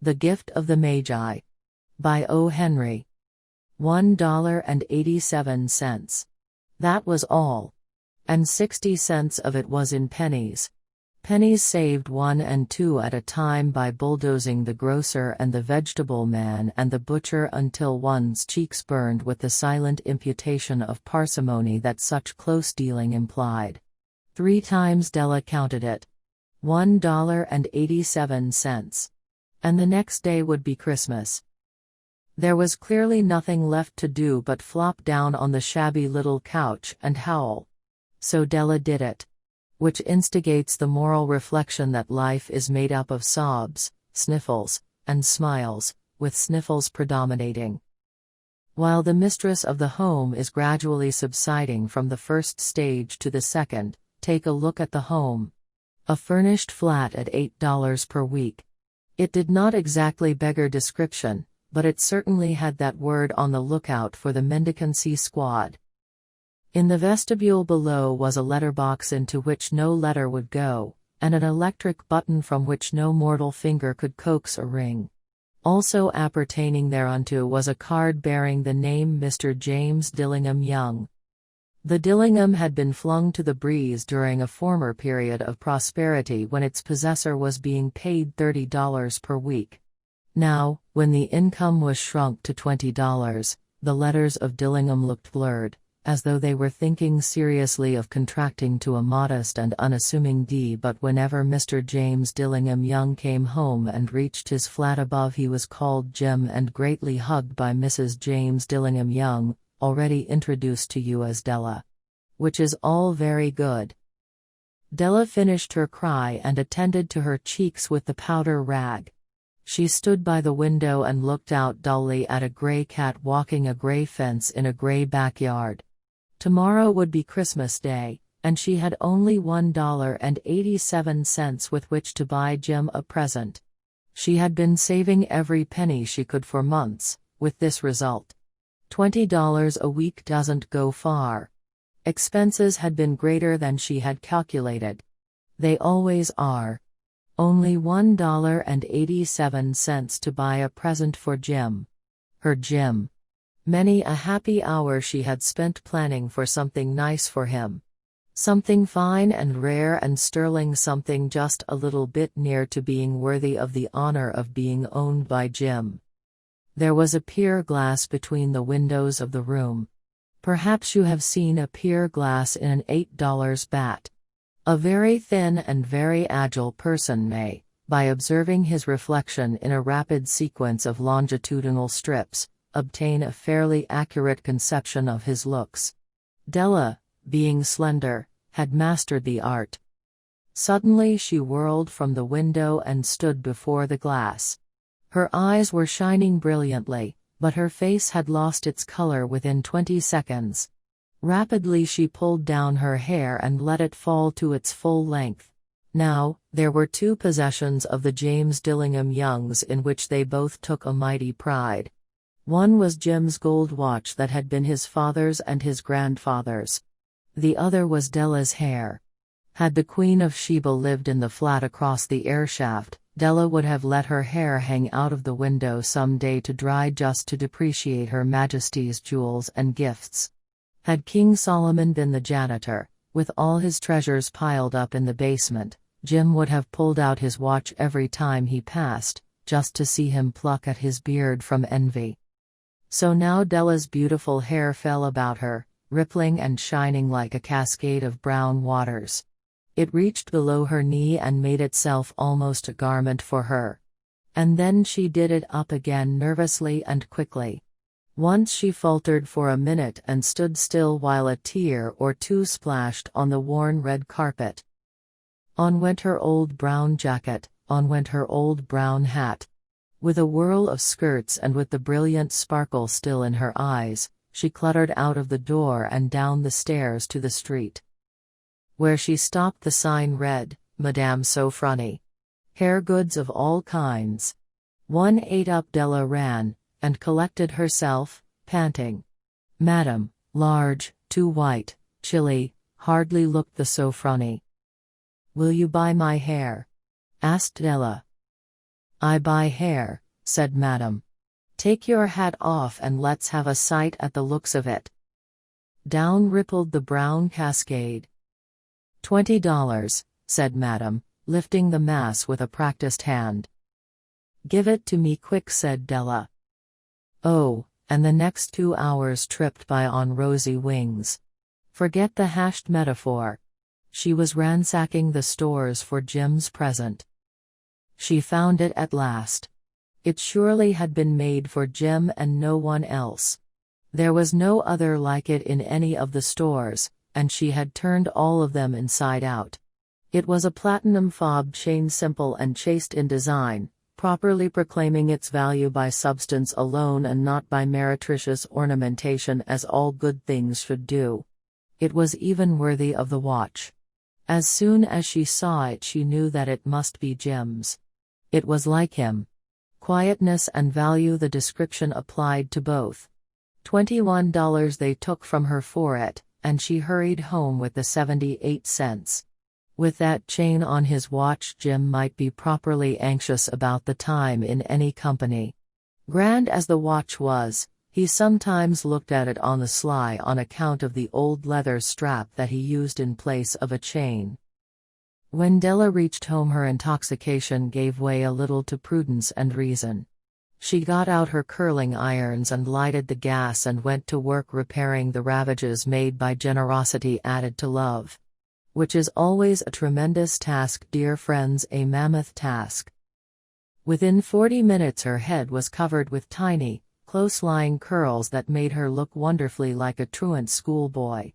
The Gift of the Magi. By O. Henry. $1.87. That was all. And 60 cents of it was in pennies. Pennies saved 1 and 2 at a time by bulldozing the grocer and the vegetable man and the butcher until one's cheeks burned with the silent imputation of parsimony that such close dealing implied. 3 times Della counted it. $1.87. And the next day would be Christmas. There was clearly nothing left to do but flop down on the shabby little couch and howl. So Della did it. Which instigates the moral reflection that life is made up of sobs, sniffles, and smiles, with sniffles predominating. While the mistress of the home is gradually subsiding from the first stage to the second, take a look at the home. A furnished flat at $8 per week. It did not exactly beggar description, but it certainly had that word on the lookout for the mendicancy squad. In the vestibule below was a letterbox into which no letter would go, and an electric button from which no mortal finger could coax a ring. Also appertaining thereunto was a card bearing the name Mr. James Dillingham Young. The Dillingham had been flung to the breeze during a former period of prosperity when its possessor was being paid $30 per week. Now, when the income was shrunk to $20, the letters of Dillingham looked blurred, as though they were thinking seriously of contracting to a modest and unassuming D. But whenever Mr. James Dillingham Young came home and reached his flat above, he was called Jim and greatly hugged by Mrs. James Dillingham Young, already introduced to you as Della. Which is all very good. Della finished her cry and attended to her cheeks with the powder rag. She stood by the window and looked out dully at a gray cat walking a gray fence in a gray backyard. Tomorrow would be Christmas Day, and she had only $1.87 with which to buy Jim a present. She had been saving every penny she could for months, with this result. $20 a week doesn't go far. Expenses had been greater than she had calculated. They always are. Only $1.87 to buy a present for Jim. Her Jim. Many a happy hour she had spent planning for something nice for him. Something fine and rare and sterling, something just a little bit near to being worthy of the honor of being owned by Jim. There was a pier glass between the windows of the room. Perhaps you have seen a pier glass in an $8 bat. A very thin and very agile person may, by observing his reflection in a rapid sequence of longitudinal strips, obtain a fairly accurate conception of his looks. Della, being slender, had mastered the art. Suddenly she whirled from the window and stood before the glass. Her eyes were shining brilliantly, but her face had lost its color within 20 seconds. Rapidly she pulled down her hair and let it fall to its full length. Now, there were 2 possessions of the James Dillingham Youngs in which they both took a mighty pride. One was Jim's gold watch that had been his father's and his grandfather's. The other was Della's hair. Had the Queen of Sheba lived in the flat across the airshaft, Della would have let her hair hang out of the window some day to dry just to depreciate Her Majesty's jewels and gifts. Had King Solomon been the janitor, with all his treasures piled up in the basement, Jim would have pulled out his watch every time he passed, just to see him pluck at his beard from envy. So now Della's beautiful hair fell about her, rippling and shining like a cascade of brown waters. It reached below her knee and made itself almost a garment for her. And then she did it up again nervously and quickly. Once she faltered for a minute and stood still while a tear or 2 splashed on the worn red carpet. On went her old brown jacket, on went her old brown hat. With a whirl of skirts and with the brilliant sparkle still in her eyes, she cluttered out of the door and down the stairs to the street. Where she stopped the sign read, Madame Sofronie. Hair goods of all kinds. 1/8 up Della ran, and collected herself, panting. Madam, large, too white, chilly, hardly looked the Sofronie. Will you buy my hair? Asked Della. "I buy hair," said Madam. "Take your hat off and let's have a sight at the looks of it." Down rippled the brown cascade. $20, said Madam, lifting the mass with a practiced hand. "Give it to me quick," said Della. Oh, and the next 2 hours tripped by on rosy wings. Forget the hashed metaphor. She was ransacking the stores for Jim's present. She found it at last. It surely had been made for Jim and no one else. There was no other like it in any of the stores, and she had turned all of them inside out. It was a platinum fob chain, simple and chaste in design, properly proclaiming its value by substance alone and not by meretricious ornamentation, as all good things should do. It was even worthy of the watch. As soon as she saw it, she knew that it must be Jim's. It was like him. Quietness and value, the description applied to both. $21 they took from her for it, and she hurried home with the 78 cents. With that chain on his watch, Jim might be properly anxious about the time in any company. Grand as the watch was, he sometimes looked at it on the sly on account of the old leather strap that he used in place of a chain. When Della reached home, her intoxication gave way a little to prudence and reason. She got out her curling irons and lighted the gas and went to work repairing the ravages made by generosity added to love. Which is always a tremendous task, dear friends, a mammoth task. Within 40 minutes her head was covered with tiny, close-lying curls that made her look wonderfully like a truant schoolboy.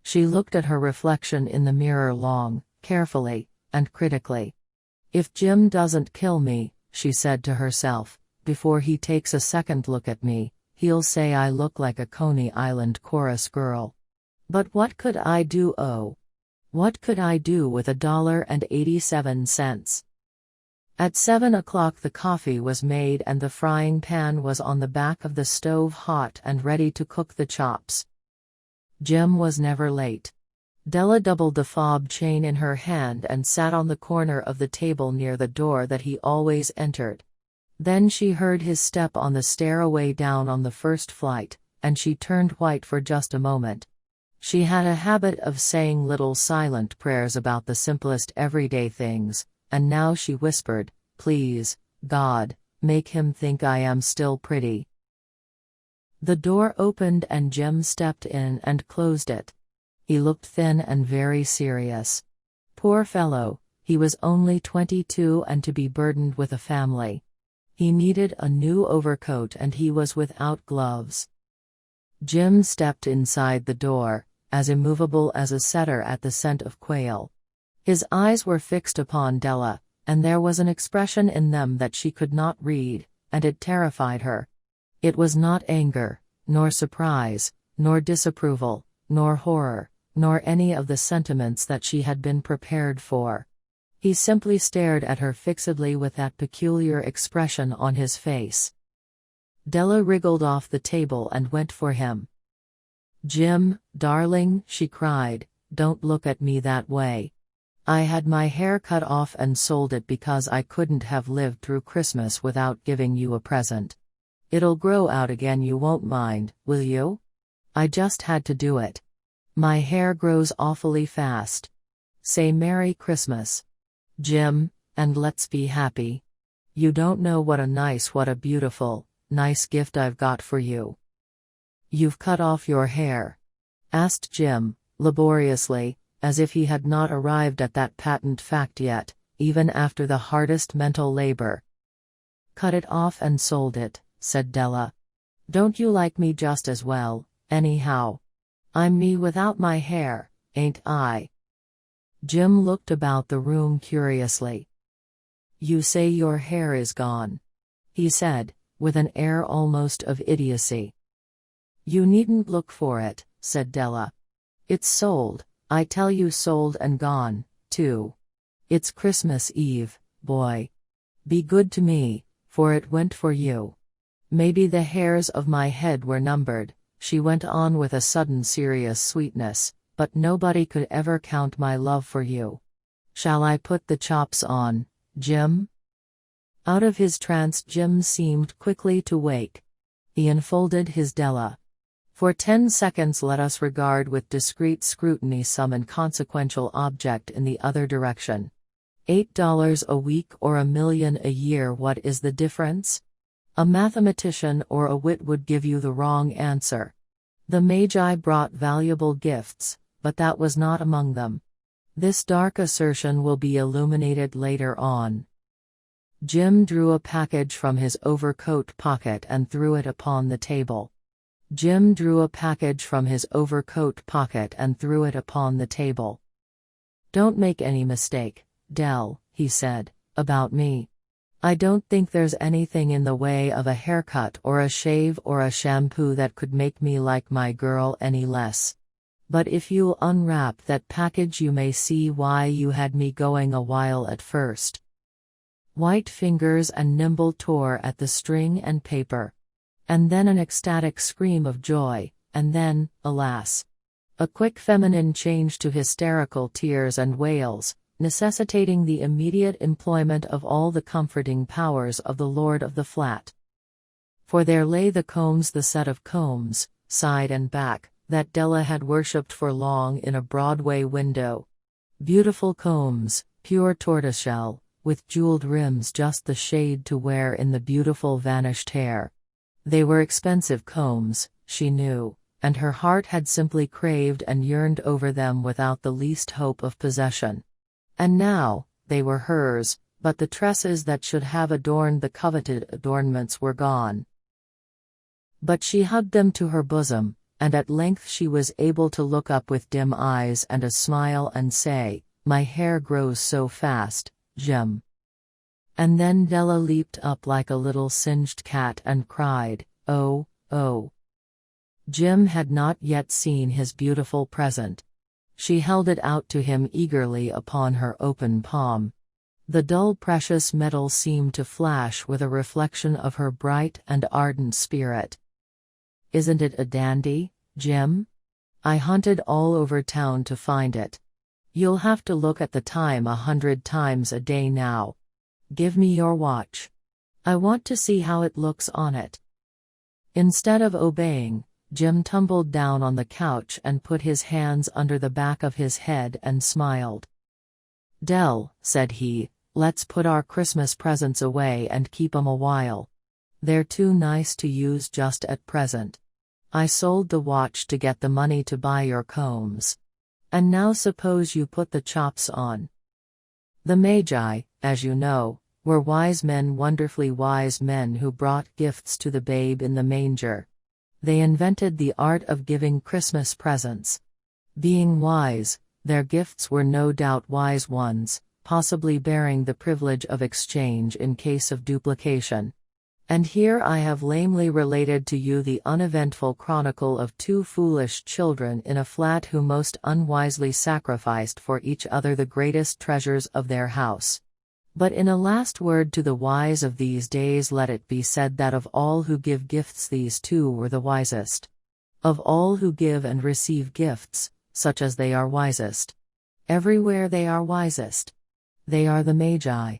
She looked at her reflection in the mirror long, carefully, and critically. "If Jim doesn't kill me," she said to herself, "before he takes a second look at me, he'll say I look like a Coney Island chorus girl. But what could I do? Oh, what could I do with $1.87? At 7 o'clock the coffee was made and the frying pan was on the back of the stove, hot and ready to cook the chops. Jim was never late. Della doubled the fob chain in her hand and sat on the corner of the table near the door that he always entered. Then she heard his step on the stairway down on the first flight, and she turned white for just a moment. She had a habit of saying little silent prayers about the simplest everyday things, and now she whispered, "Please, God, make him think I am still pretty." The door opened and Jim stepped in and closed it. He looked thin and very serious. Poor fellow, he was only 22 and to be burdened with a family. He needed a new overcoat and he was without gloves. Jim stepped inside the door, as immovable as a setter at the scent of quail. His eyes were fixed upon Della, and there was an expression in them that she could not read, and it terrified her. It was not anger, nor surprise, nor disapproval, nor horror, nor any of the sentiments that she had been prepared for. He simply stared at her fixedly with that peculiar expression on his face. Della wriggled off the table and went for him. "Jim, darling," she cried, "don't look at me that way. I had my hair cut off and sold it because I couldn't have lived through Christmas without giving you a present. It'll grow out again, you won't mind, will you? I just had to do it. My hair grows awfully fast. Say Merry Christmas, Jim, and let's be happy. You don't know what a beautiful, nice gift I've got for you." "You've cut off your hair?" asked Jim, laboriously, as if he had not arrived at that patent fact yet, even after the hardest mental labor. "Cut it off and sold it," said Della. "Don't you like me just as well, anyhow? I'm me without my hair, ain't I?" Jim looked about the room curiously. "You say your hair is gone," he said, with an air almost of idiocy. "You needn't look for it," said Della. "It's sold, I tell you, sold and gone, too. It's Christmas Eve, boy. Be good to me, for it went for you. Maybe the hairs of my head were numbered," she went on with a sudden serious sweetness, "but nobody could ever count my love for you. Shall I put the chops on, Jim?" Out of his trance, Jim seemed quickly to wake. He unfolded his Della. For 10 seconds let us regard with discreet scrutiny some inconsequential object in the other direction. $8 a week or $1 million a year, what is the difference? A mathematician or a wit would give you the wrong answer. The Magi brought valuable gifts, but that was not among them. This dark assertion will be illuminated later on. Jim drew a package from his overcoat pocket and threw it upon the table. Jim drew a package from his overcoat pocket and threw it upon the table. Don't make any mistake, Dell, he said, about me. I don't think there's anything in the way of a haircut or a shave or a shampoo that could make me like my girl any less. But if you'll unwrap that package you may see why you had me going a while at first. White fingers and nimble tore at the string and paper. And then an ecstatic scream of joy, and then, alas, a quick feminine change to hysterical tears and wails, necessitating the immediate employment of all the comforting powers of the lord of the flat. For there lay the combs, the set of combs, side and back, that Della had worshipped for long in a Broadway window. Beautiful combs, pure tortoiseshell, with jeweled rims just the shade to wear in the beautiful vanished hair. They were expensive combs, she knew, and her heart had simply craved and yearned over them without the least hope of possession. And now, they were hers, but the tresses that should have adorned the coveted adornments were gone. But she hugged them to her bosom, and at length she was able to look up with dim eyes and a smile and say, "My hair grows so fast, Jim." And then Della leaped up like a little singed cat and cried, "Oh, oh." Jim had not yet seen his beautiful present. She held it out to him eagerly upon her open palm. The dull precious metal seemed to flash with a reflection of her bright and ardent spirit. "Isn't it a dandy, Jim? I hunted all over town to find it. You'll have to look at the time 100 times a day now. Give me your watch. I want to see how it looks on it." Instead of obeying, Jim tumbled down on the couch and put his hands under the back of his head and smiled. "Dell," said he, "let's put our Christmas presents away and keep 'em a while. They're too nice to use just at present. I sold the watch to get the money to buy your combs. And now suppose you put the chops on." The Magi, as you know, were wise men, wonderfully wise men who brought gifts to the babe in the manger. They invented the art of giving Christmas presents. Being wise, their gifts were no doubt wise ones, possibly bearing the privilege of exchange in case of duplication. And here I have lamely related to you the uneventful chronicle of two foolish children in a flat who most unwisely sacrificed for each other the greatest treasures of their house. But in a last word to the wise of these days, let it be said that of all who give gifts these two were the wisest. Of all who give and receive gifts, such as they are wisest. Everywhere they are wisest. They are the Magi.